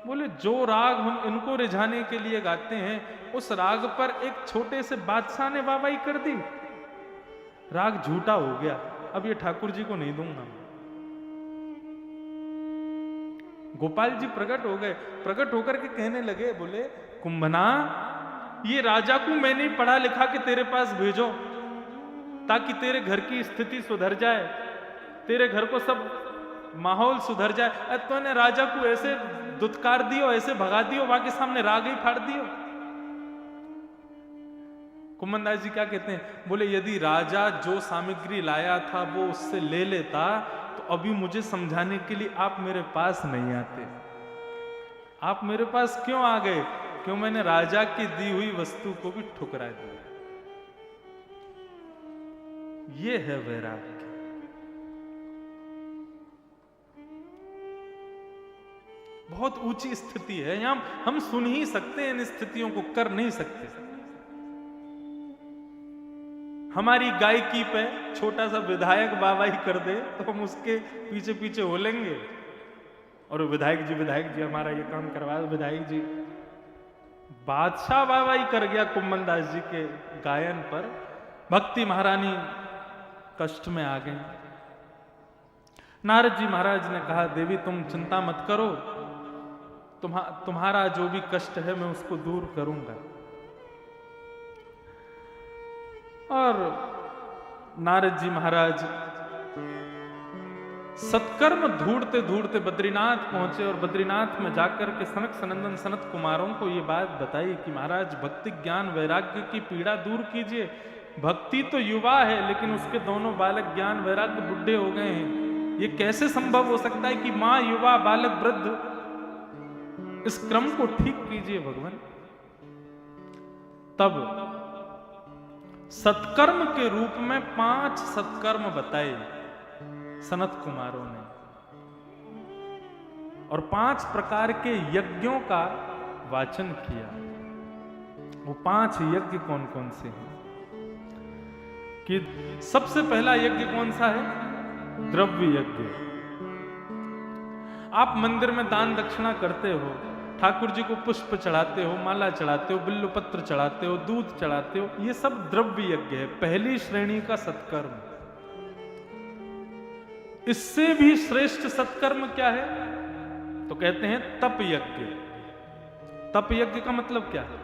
बोले जो राग हम इनको रिझाने के लिए गाते हैं, उस राग पर एक छोटे से बादशाह ने वाहवाही कर दी, राग झूठा हो गया, अब ये ठाकुर जी को नहीं दूंगा। गोपाल जी प्रकट हो गए, प्रकट होकर के कहने लगे, बोले कुंभना, ये राजा को मैं नहीं पढ़ा लिखा के तेरे पास भेजो ताकि तेरे घर की स्थिति सुधर जाए, तेरे घर को सब माहौल सुधर जाए। तूने राजा को ऐसे दुत्कार दियो, ऐसे भगा दियो, वहां के सामने राग ही फाड़ दियो। कुंभन दास जी क्या कहते हैं? बोले यदि राजा जो सामग्री लाया था वो उससे ले लेता तो अभी मुझे समझाने के लिए आप मेरे पास नहीं आते। आप मेरे पास क्यों आ गए? क्यों मैंने राजा की दी हुई वस्तु को भी ठुकरा दिया। ये है वैराग्य। बहुत ऊंची स्थिति है, यहां हम सुन ही सकते हैं, इन स्थितियों को कर नहीं सकते। हमारी गायकी पे छोटा सा विधायक वाहवाही कर दे तो हम उसके पीछे पीछे हो लेंगे, और विधायक जी हमारा ये काम करवा दो, विधायक जी। बादशाह वाहवाही कर गया कुंभन दास जी के गायन पर। भक्ति महारानी कष्ट में आ गई। नारद जी महाराज ने कहा, देवी तुम चिंता मत करो, तुम्हारा जो भी कष्ट है मैं उसको दूर करूंगा। और नारद जी महाराज सत्कर्म ढूंढते ढूंढते बद्रीनाथ पहुंचे और बद्रीनाथ में जाकर के सनक सनंदन सनत कुमारों को ये बात बताई कि महाराज भक्ति ज्ञान वैराग्य की पीड़ा दूर कीजिए, भक्ति तो युवा है, लेकिन उसके दोनों बालक ज्ञान वैराग्य बुढ़े हो गए हैं। ये कैसे संभव हो सकता है कि मां युवा बालक वृद्ध? इस क्रम को ठीक कीजिए भगवान। तब सत्कर्म के रूप में 5 सत्कर्म बताए सनत कुमारों ने, और 5 प्रकार के यज्ञों का वाचन किया। वो 5 यज्ञ कौन कौन से हैं? कि सबसे पहला यज्ञ कौन सा है? द्रव्य यज्ञ। आप मंदिर में दान दक्षिणा करते हो, ठाकुर जी को पुष्प चढ़ाते हो, माला चढ़ाते हो, बिल्व पत्र चढ़ाते हो, दूध चढ़ाते हो, ये सब द्रव्य यज्ञ है, पहली श्रेणी का सत्कर्म। इससे भी श्रेष्ठ सत्कर्म क्या है? तो कहते हैं तप यज्ञ। तप यज्ञ का मतलब क्या है?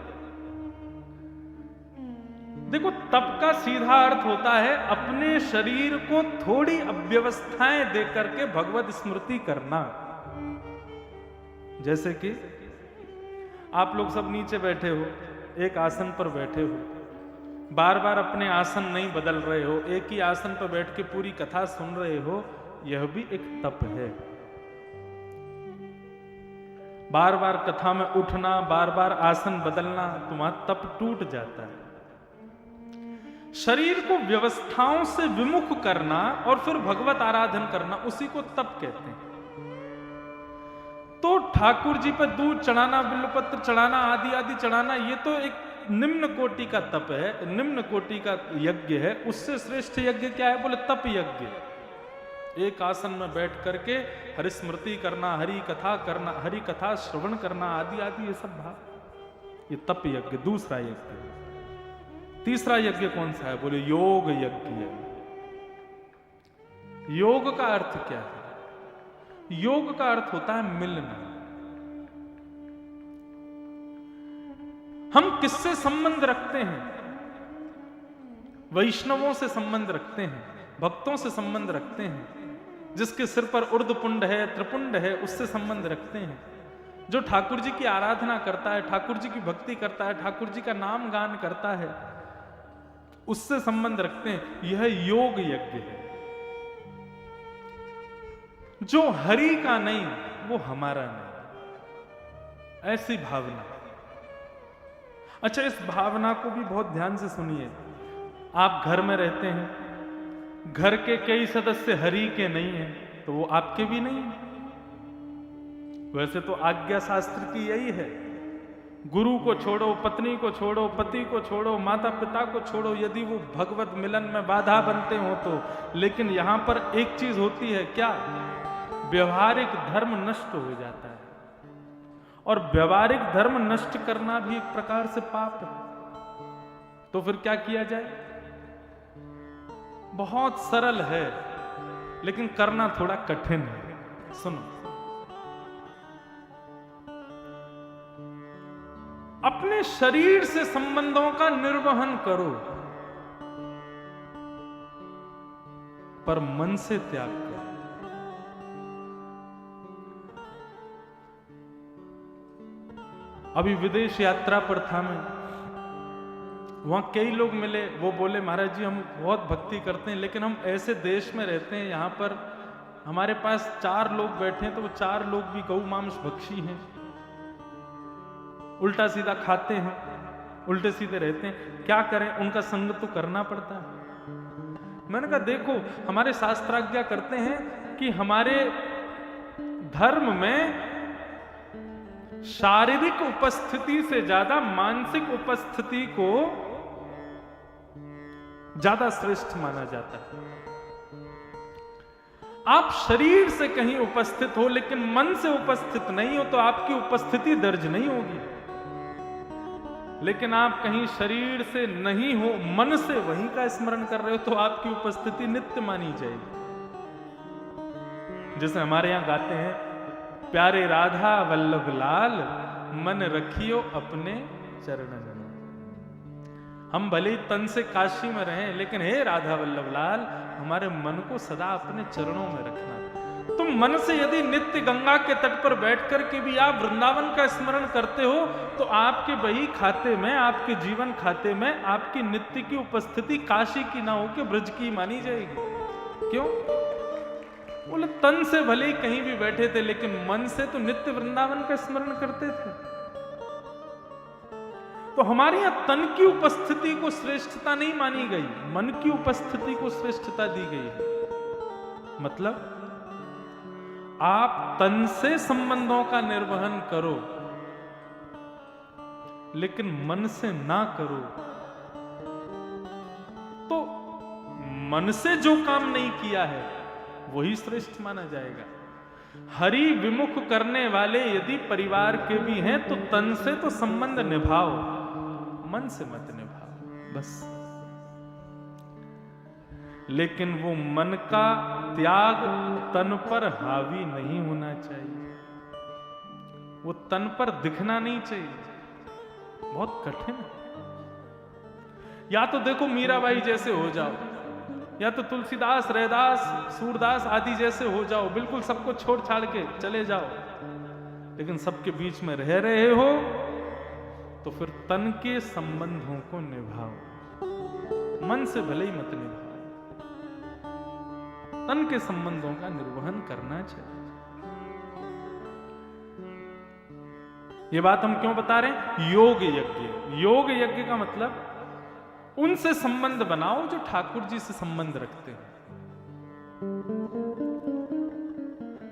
देखो, तप का सीधा अर्थ होता है अपने शरीर को थोड़ी अव्यवस्थाएं दे करके भगवत स्मृति करना। जैसे कि आप लोग सब नीचे बैठे हो, एक आसन पर बैठे हो, बार बार अपने आसन नहीं बदल रहे हो, एक ही आसन पर बैठ के पूरी कथा सुन रहे हो, यह भी एक तप है। बार बार कथा में उठना, बार बार आसन बदलना, तुम्हारा तप टूट जाता है। शरीर को व्यवस्थाओं से विमुख करना और फिर भगवत आराधन करना, उसी को तप कहते हैं। तो ठाकुर जी पर दूध चढ़ाना, बिल्वपत्र चढ़ाना, आदि आदि चढ़ाना, ये तो एक निम्न कोटि का तप है, निम्न कोटि का यज्ञ है। उससे श्रेष्ठ यज्ञ क्या है? बोले तप यज्ञ। एक आसन में बैठ करके हरि स्मृति करना, हरि कथा करना, हरि कथा श्रवण करना, आदि आदि ये सब भाव, ये तप यज्ञ दूसरा यज्ञ। तीसरा यज्ञ कौन सा है? बोले योग यज्ञ। योग का अर्थ क्या है? योग का अर्थ होता है मिलना। हम किससे संबंध रखते हैं? वैष्णवों से संबंध रखते हैं, भक्तों से संबंध रखते हैं, जिसके सिर पर उर्ध्वपुंड है, त्रिपुंड है, उससे संबंध रखते हैं। जो ठाकुर जी की आराधना करता है, ठाकुर जी की भक्ति करता है, ठाकुर जी का नाम गान करता है, उससे संबंध रखते हैं। यह योग यज्ञ है। जो हरि का नहीं वो हमारा नहीं, ऐसी भावना। अच्छा, इस भावना को भी बहुत ध्यान से सुनिए। आप घर में रहते हैं, घर के कई सदस्य हरि के नहीं हैं, तो वो आपके भी नहीं हैं। वैसे तो आज्ञा शास्त्र की यही है, गुरु को छोड़ो, पत्नी को छोड़ो, पति को छोड़ो, माता पिता को छोड़ो, यदि वो भगवत मिलन में बाधा बनते हो तो। लेकिन यहां पर एक चीज होती है, क्या? व्यवहारिक धर्म नष्ट हो जाता है, और व्यवहारिक धर्म नष्ट करना भी एक प्रकार से पाप है। तो फिर क्या किया जाए? बहुत सरल है, लेकिन करना थोड़ा कठिन है। सुनो, अपने शरीर से संबंधों का निर्वहन करो, पर मन से त्याग करो। अभी विदेश यात्रा पर था मैं, वहां कई लोग मिले, वो बोले महाराज जी हम बहुत भक्ति करते हैं, लेकिन हम ऐसे देश में रहते हैं, यहाँ पर हमारे पास 4 लोग बैठे हैं, तो वो 4 लोग भी गौ मांस भक्षी हैं, उल्टा सीधा खाते हैं, उल्टे सीधे रहते हैं, क्या करें? उनका संग तो करना पड़ता है। मैंने कहा देखो, हमारे शास्त्राज्ञा करते हैं कि हमारे धर्म में शारीरिक उपस्थिति से ज्यादा मानसिक उपस्थिति को ज्यादा श्रेष्ठ माना जाता है। आप शरीर से कहीं उपस्थित हो लेकिन मन से उपस्थित नहीं हो तो आपकी उपस्थिति दर्ज नहीं होगी। लेकिन आप कहीं शरीर से नहीं हो, मन से वहीं का स्मरण कर रहे हो तो आपकी उपस्थिति नित्य मानी जाएगी। जैसे हमारे यहां गाते हैं, प्यारे राधा वल्लभ लाल मन रखियो अपने चरणन में। हम भले ही तन से काशी में रहें, लेकिन हे राधा वल्लभ लाल, हमारे मन को सदा अपने चरणों में रखना। तुम मन से यदि नित्य गंगा के तट पर बैठ कर के भी आप वृंदावन का स्मरण करते हो तो आपके बही खाते में, आपके जीवन खाते में आपकी नित्य की उपस्थिति काशी की ना हो के ब्रज की मानी जाएगी। क्यों? बोले तन से भले ही कहीं भी बैठे थे लेकिन मन से तो नित्य वृंदावन का स्मरण करते थे। तो हमारे यहां तन की उपस्थिति को श्रेष्ठता नहीं मानी गई, मन की उपस्थिति को श्रेष्ठता दी गई है। मतलब आप तन से संबंधों का निर्वहन करो लेकिन मन से ना करो, तो मन से जो काम नहीं किया है वही श्रेष्ठ माना जाएगा। हरि विमुख करने वाले यदि परिवार के भी हैं तो तन से तो संबंध निभाओ, मन से मत निभाओ बस। लेकिन वो मन का त्याग तन पर हावी नहीं होना चाहिए, वो तन पर दिखना नहीं चाहिए। बहुत कठिन है। या तो देखो मीराबाई जैसे हो जाओ, या तो तुलसीदास, रैदास, सूरदास आदि जैसे हो जाओ, बिल्कुल सबको छोड़ छाड़ के चले जाओ। लेकिन सबके बीच में रह रहे हो तो फिर तन के संबंधों को निभाओ, मन से भले ही मत निभाओ। तन के संबंधों का निर्वहन करना चाहिए। ये बात हम क्यों बता रहे हैं? योग यज्ञ। योग यज्ञ का मतलब उनसे संबंध बनाओ जो ठाकुर जी से संबंध रखते हैं।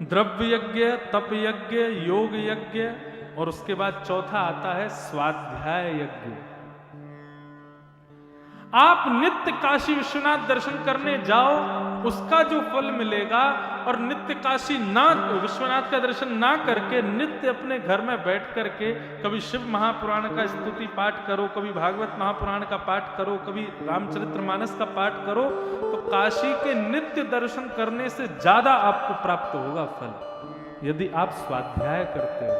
द्रव्य यज्ञ, तप यज्ञ, योग यज्ञ, और उसके बाद चौथा आता है स्वाध्याय यज्ञ। आप नित्य काशी विश्वनाथ दर्शन करने जाओ, उसका जो फल मिलेगा, और नित्य काशी ना विश्वनाथ का दर्शन ना करके नित्य अपने घर में बैठ करके कभी शिव महापुराण का स्तुति पाठ करो, कभी भागवत महापुराण का पाठ करो, कभी रामचरितमानस का पाठ करो, तो काशी के नित्य दर्शन करने से ज्यादा आपको प्राप्त होगा फल, यदि आप स्वाध्याय करते हो।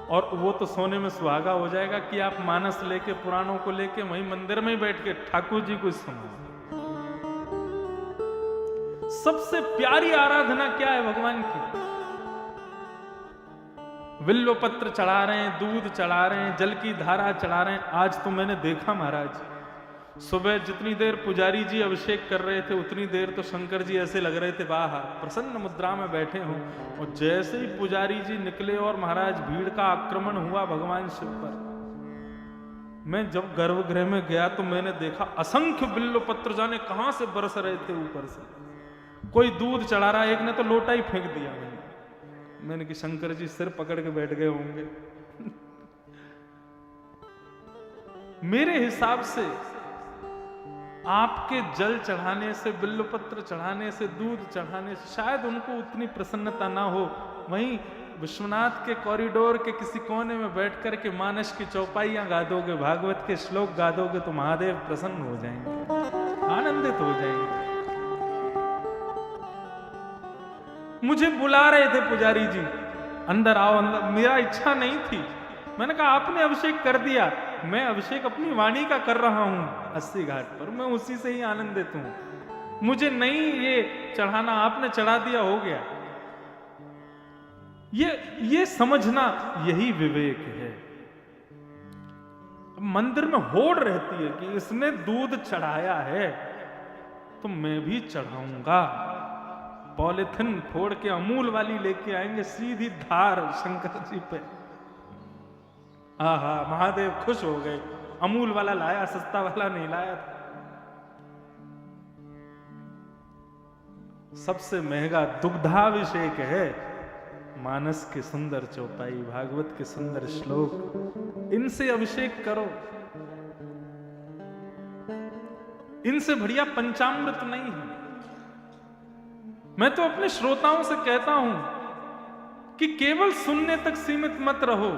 और वो तो सोने में सुहागा हो जाएगा कि आप मानस लेके, पुराणों को लेके वहीं मंदिर में ही बैठ के ठाकुर जी को सुनो। सबसे प्यारी आराधना क्या है भगवान की? बिल्व पत्र चढ़ा रहे हैं, दूध चढ़ा रहे हैं, जल की धारा चढ़ा रहे हैं। आज तो मैंने देखा महाराज, सुबह जितनी देर पुजारी जी अभिषेक कर रहे थे उतनी देर तो शंकर जी ऐसे लग रहे थे बाहर प्रसन्न मुद्रा में बैठे हों, और जैसे ही पुजारी जी निकले और महाराज भीड़ का आक्रमण हुआ भगवान शिव पर। मैं जब गर्भगृह में गया तो मैंने देखा असंख्य बिल्व पत्र जाने कहां से बरस रहे थे ऊपर से। कोई दूध चढ़ा रहा, एक ने तो लोटा ही फेंक दिया। मैंने कि शंकर जी सिर पकड़ के बैठ गए होंगे। मेरे हिसाब से आपके जल चढ़ाने से, बिल्व पत्र चढ़ाने से, दूध चढ़ाने से शायद उनको उतनी प्रसन्नता ना हो। वहीं विश्वनाथ के कॉरिडोर के किसी कोने में बैठ कर के मानस की चौपाइयां गा दोगे, भागवत के श्लोक गा दोगे तो महादेव प्रसन्न हो जाएंगे, आनंदित हो जाएंगे। मुझे बुला रहे थे पुजारी जी, अंदर आओ अंदर। मेरा इच्छा नहीं थी, मैंने कहा आपने अभिषेक कर दिया, मैं अभिषेक अपनी वाणी का कर रहा हूं 80 घाट पर, मैं उसी से ही आनंदित हूं। मुझे नहीं ये चढ़ाना, आपने चढ़ा दिया, हो गया। ये समझना यही विवेक है। मंदिर में होड़ रहती है कि इसने दूध चढ़ाया है तो मैं भी चढ़ाऊंगा। पॉलिथिन फोड़ के अमूल वाली लेके आएंगे, सीधी धार शंकर जी पे। आहा, महादेव खुश हो गए, अमूल वाला लाया, सस्ता वाला नहीं लाया था। सबसे महंगा दुग्धाभिषेक है मानस के सुंदर चौपाई, भागवत के सुंदर श्लोक, इनसे अभिषेक करो। इनसे बढ़िया पंचामृत नहीं है। मैं तो अपने श्रोताओं से कहता हूं कि केवल सुनने तक सीमित मत रहो,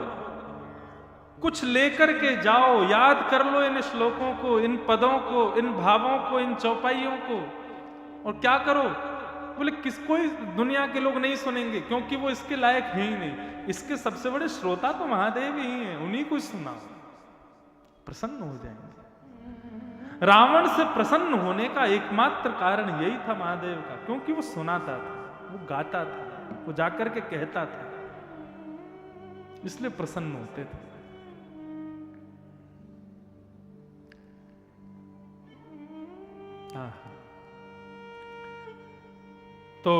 कुछ लेकर के जाओ, याद कर लो इन श्लोकों को, इन पदों को, इन भावों को, इन चौपाइयों को। और क्या करो? बोले किसको ही दुनिया के लोग नहीं सुनेंगे, क्योंकि वो इसके लायक है ही नहीं। इसके सबसे बड़े श्रोता तो महादेव ही हैं, उन्हीं को सुनाओ, प्रसन्न हो जाएंगे। रावण से प्रसन्न होने का एकमात्र कारण यही था महादेव का, क्योंकि वो सुनाता था, वो गाता था, वो जाकर के कहता था, इसलिए प्रसन्न होते थे। तो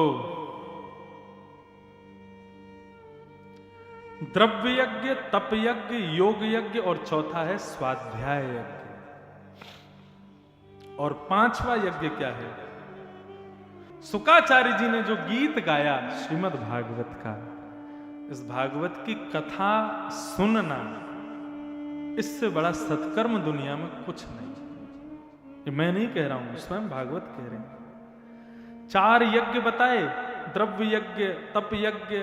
द्रव्य यज्ञ, तप यज्ञ, योग यज्ञ और चौथा है स्वाध्याय यज्ञ। और पांचवा यज्ञ क्या है? शुकाचार्य जी ने जो गीत गाया श्रीमद् भागवत का, इस भागवत की कथा सुनना, इससे बड़ा सत्कर्म दुनिया में कुछ नहीं। ये मैं नहीं कह रहा हूं, स्वयं भागवत कह रहे हैं। 4 यज्ञ बताए, द्रव्य यज्ञ, तप यज्ञ,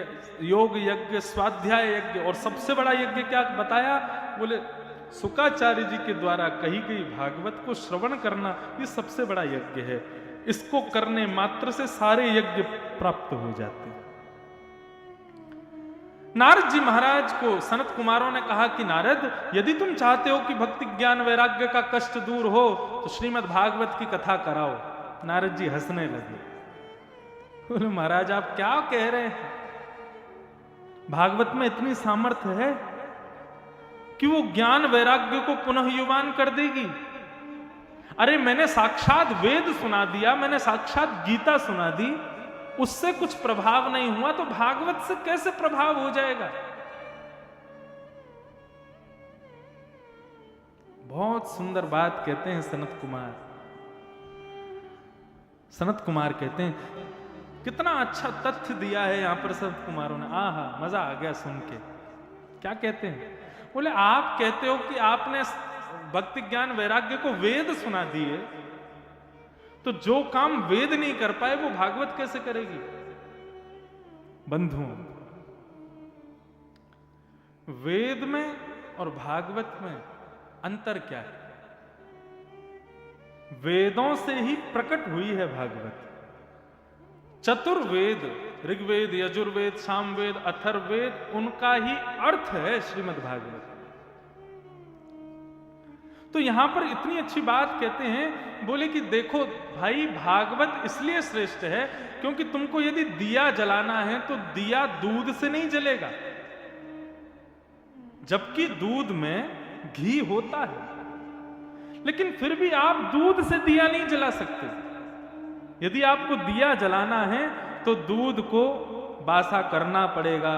योग यज्ञ, स्वाध्याय यज्ञ, और सबसे बड़ा यज्ञ क्या बताया? बोले शुकाचार्य जी के द्वारा कही गई भागवत को श्रवण करना, ये सबसे बड़ा यज्ञ है। इसको करने मात्र से सारे यज्ञ प्राप्त हो जाते हैं। नारद जी महाराज को सनत कुमारों ने कहा कि नारद, यदि तुम चाहते हो कि भक्ति ज्ञान वैराग्य का कष्ट दूर हो तो श्रीमद् भागवत की कथा कराओ। नारद जी हंसने लगे, बोले महाराज आप क्या कह रहे हैं? भागवत में इतनी सामर्थ्य है कि वो ज्ञान वैराग्य को पुनः युवान कर देगी। अरे मैंने साक्षात वेद सुना दिया, मैंने साक्षात गीता सुना दी, उससे कुछ प्रभाव नहीं हुआ तो भागवत से कैसे प्रभाव हो जाएगा? बहुत सुंदर बात कहते हैं सनत कुमार। सनत कुमार कहते हैं, कितना अच्छा तथ्य दिया है यहां पर सनत कुमारों ने, आहा मजा आ गया सुन के। क्या कहते हैं? बोले आप कहते हो कि आपने भक्ति ज्ञान वैराग्य को वेद सुना दिए, तो जो काम वेद नहीं कर पाए वो भागवत कैसे करेगी? बंधुओं, वेद में और भागवत में अंतर क्या है? वेदों से ही प्रकट हुई है भागवत। चतुर्वेद, ऋग्वेद, यजुर्वेद, सामवेद, अथर्ववेद, उनका ही अर्थ है श्रीमद् भागवत। तो यहां पर इतनी अच्छी बात कहते हैं, बोले कि देखो भाई, भागवत इसलिए श्रेष्ठ है क्योंकि तुमको यदि दिया जलाना है तो दिया दूध से नहीं जलेगा, जबकि दूध में घी होता है, लेकिन फिर भी आप दूध से दिया नहीं जला सकते। यदि आपको दिया जलाना है तो दूध को बासा करना पड़ेगा,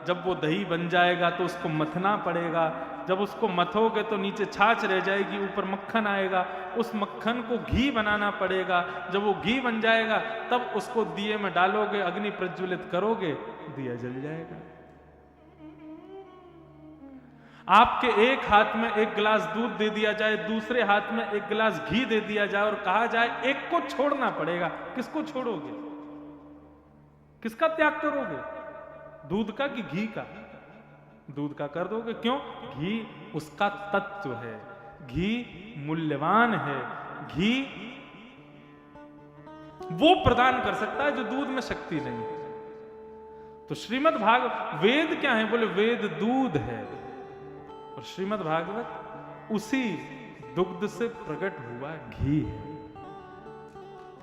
जब वो दही बन जाएगा तो उसको मथना पड़ेगा, जब उसको मथोगे तो नीचे छाछ रह जाएगी, ऊपर मक्खन आएगा, उस मक्खन को घी बनाना पड़ेगा, जब वो घी बन जाएगा तब उसको दिए में डालोगे, अग्नि प्रज्वलित करोगे, दिया जल जाएगा। आपके एक हाथ में एक गिलास दूध दे दिया जाए, दूसरे हाथ में एक गिलास घी दे दिया जाए और कहा जाए एक को छोड़ना पड़ेगा, किसको छोड़ोगे? किसका त्याग करोगे? दूध का कि घी का? दूध का कर दोगे। क्यों? घी उसका तत्व है, घी मूल्यवान है, घी वो प्रदान कर सकता है जो दूध में शक्ति नहीं है। तो श्रीमद् भागवत, वेद क्या है? बोले वेद दूध है, और श्रीमद् भागवत उसी दुग्ध से प्रकट हुआ घी है।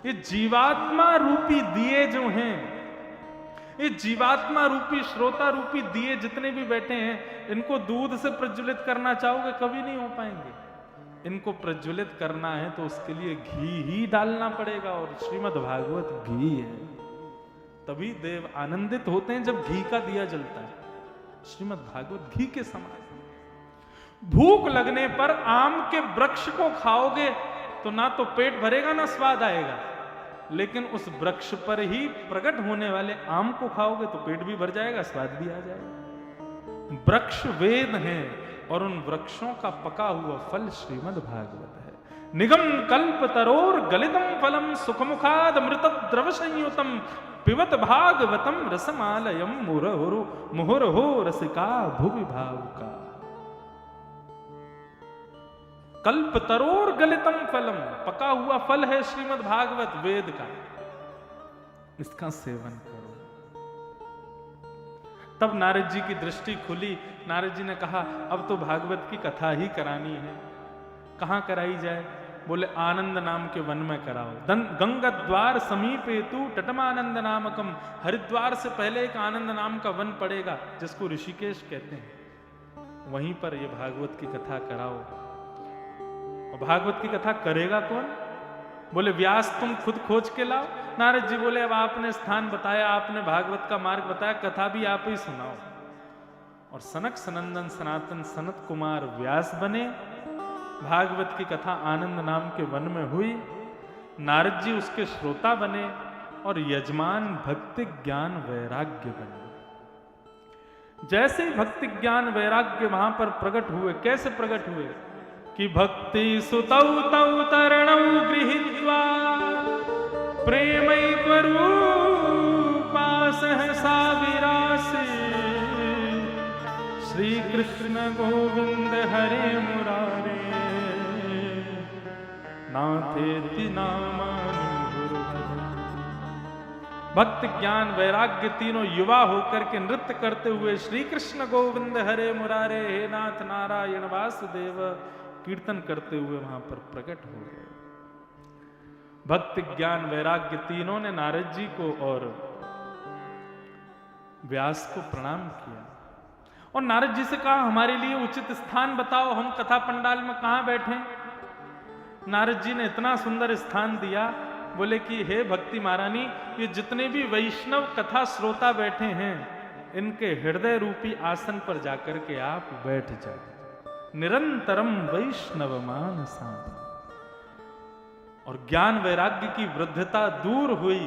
ये जीवात्मा रूपी दिए जो हैं, ये जीवात्मा रूपी, श्रोता रूपी दिए जितने भी बैठे हैं, इनको दूध से प्रज्वलित करना चाहोगे कभी नहीं हो पाएंगे। इनको प्रज्वलित करना है तो उसके लिए घी ही डालना पड़ेगा, और श्रीमद् भागवत घी है। तभी देव आनंदित होते हैं जब घी का दिया जलता है। श्रीमद् भागवत घी के समान। भूख लगने पर आम के वृक्ष को खाओगे तो ना तो पेट भरेगा ना स्वाद आएगा, लेकिन उस वृक्ष पर ही प्रकट होने वाले आम को खाओगे तो पेट भी भर जाएगा, स्वाद भी आ जाएगा। वृक्ष वेद हैं और उन वृक्षों का पका हुआ फल श्रीमद् भागवत है। निगम कल्प तरोर गलितम फलम सुखमुखाद मृत द्रव संयुतम पिबत भागवतम रसमालयम मुहुर्हो रसिका भुवि भावुका। कल्प तरोर गलितम फलम, पका हुआ फल है श्रीमद् भागवत वेद का, इसका सेवन करो। तब नारद जी की दृष्टि खुली। नारद जी ने कहा अब तो भागवत की कथा ही करानी है, कहां कराई जाए? बोले आनंद नाम के वन में कराओ। गंगा द्वार समीपे तू तटमानंद नामकम, हरिद्वार से पहले एक आनंद नाम का वन पड़ेगा जिसको ऋषिकेश कहते हैं, वहीं पर ये भागवत की कथा कराओ। और भागवत की कथा करेगा कौन? बोले व्यास तुम खुद खोज के लाओ। नारद जी बोले अब आपने स्थान बताया, आपने भागवत का मार्ग बताया, कथा भी आप ही सुनाओ। और सनक सनंदन सनातन सनत कुमार व्यास बने। भागवत की कथा आनंद नाम के वन में हुई, नारद जी उसके श्रोता बने और यजमान भक्ति ज्ञान वैराग्य बने। जैसे ही भक्ति ज्ञान वैराग्य वहां पर प्रकट हुए, कैसे प्रकट हुए कि भक्ति सुतौ तौ तरणौ गृहीत्वा प्रेमैकरूपा सहसा विरासे, श्री कृष्ण गोविंद हरे मुरारे नाथेति नामानि गुरुपदे। भक्त ज्ञान वैराग्य तीनों युवा होकर के नृत्य करते हुए श्री कृष्ण गोविंद हरे मुरारे हे नाथ नारायण वासुदेव कीर्तन करते हुए वहां पर प्रकट हो गए। भक्ति ज्ञान वैराग्य तीनों ने नारद जी को और व्यास को प्रणाम किया और नारद जी से कहा हमारे लिए उचित स्थान बताओ, हम कथा पंडाल में कहां बैठे। नारद जी ने इतना सुंदर स्थान दिया, बोले कि हे भक्ति महारानी, ये जितने भी वैष्णव कथा श्रोता बैठे हैं इनके हृदय रूपी आसन पर जाकर के आप बैठ जाए। निरंतरम वैष्णव मानसा। और ज्ञान वैराग्य की वृद्धता दूर हुई